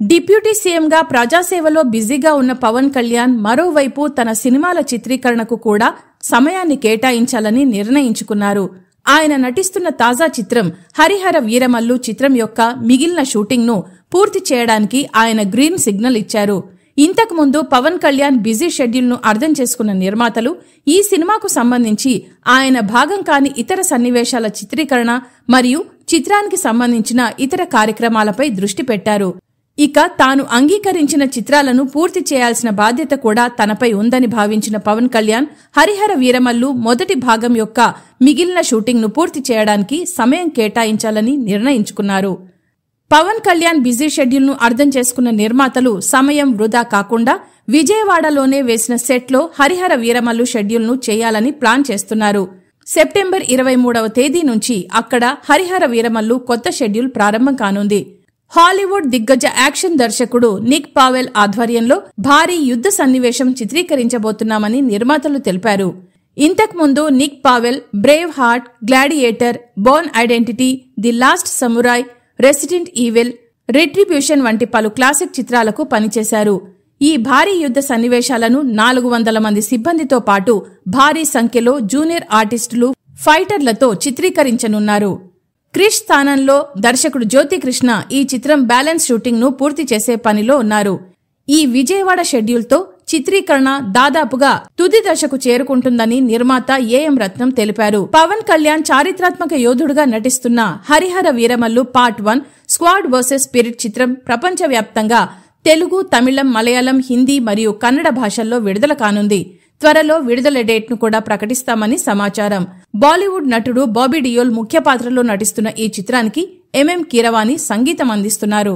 Deputy సీఎంగా ప్రజాసేవలో బిజీగా ఉన్న పవన్ కళ్యాణ్ మరోవైపు తన సినిమాల చిత్రీకరణకు కూడా సమయాన్ని కేటాయించాలని నిర్ణయించుకున్నారు. ఆయన నటిస్తున్న తాజా చిత్రం హరిహర వీరమల్లు చిత్రం యొక్క మిగిలిన షూటింగ్ను పూర్తి చేయడానికి ఆయన గ్రీన్ సిగ్నల్ ఇచ్చారు. ఇంతకుముందు పవన్ కళ్యాణ్ బిజీ షెడ్యూల్ను అర్థం చేసుకున్న నిర్మాతలు ఈ సినిమాకు సంబంధించి ఆయన భాగం కాని ఇతర సన్నివేశాల చిత్రీకరణ మరియు చిత్రానికి సంబంధించిన ఇతర కార్యక్రమాలపై దృష్టి పెట్టారు. ఇక తాను అంగీకరించిన చిత్రాలను పూర్తి చేయాల్సిన బాధ్యత కూడా తనపై ఉందని భావించిన పవన్ కళ్యాణ్ హరిహర వీరమల్లు మొదటి భాగం యొక్క మిగిలిన షూటింగ్ను పూర్తి చేయడానికి సమయం కేటాయించాలని నిర్ణయించుకున్నారు. పవన్ కళ్యాణ్ బిజీ షెడ్యూల్ను అర్థం చేసుకున్న నిర్మాతలు సమయం వృధా కాకుండా విజయవాడలోనే వేసిన సెట్లో హరిహర వీరమల్లు షెడ్యూల్ను చేయాలని ప్లాన్ చేస్తున్నారు. సెప్టెంబర్ 23వ తేదీ నుంచి అక్కడ హరిహర వీరమల్లు కొత్త షెడ్యూల్ ప్రారంభం కానుంది. హాలీవుడ్ దిగ్గజ యాక్షన్ దర్శకుడు నిక్ పావెల్ ఆధ్వర్యంలో భారీ యుద్ధ సన్నివేశం చిత్రీకరించబోతున్నామని నిర్మాతలు తెలిపారు. ఇంతకుముందు Nick Powell Braveheart, Gladiator, Bourne Identity, The Last Samurai, Resident Evil, Retribution వంటి పలు క్లాసిక్ చిత్రాలకు పనిచేశారు. ఈ భారీ యుద్ధ సన్నివేశాలను 400 మంది సిబ్బందితో పాటు భారీ సంఖ్యలో జూనియర్ ఆర్టిస్టులు, ఫైటర్లతో చిత్రీకరించనున్నారు. క్రిష్ స్థానంలో దర్శకుడు జ్యోతికృష్ణ ఈ చిత్రం బ్యాలెన్స్ షూటింగ్ ను పూర్తి చేసే పనిలో ఉన్నారు. ఈ విజయవాడ షెడ్యూల్తో చిత్రీకరణ దాదాపుగా తుది దశకు చేరుకుంటుందని నిర్మాత ఏఎం రత్నం తెలిపారు. పవన్ కళ్యాణ్ చారిత్రాత్మక యోధుడుగా నటిస్తున్న Harihara Veeramallu part 1 squad versus spirit చిత్రం ప్రపంచవ్యాప్తంగా తెలుగు, తమిళం, మలయాళం, హిందీ మరియు కన్నడ భాషల్లో విడుదల కానుంది. త్వరలో విడుదల డేట్ను కూడా ప్రకటిస్తామని సమాచారం. బాలీవుడ్ నటుడు బాబీ డియోల్ ముఖ్య పాత్రలో నటిస్తున్న ఈ చిత్రానికి ఎంఎం కీరవాణి సంగీతం అందిస్తున్నారు.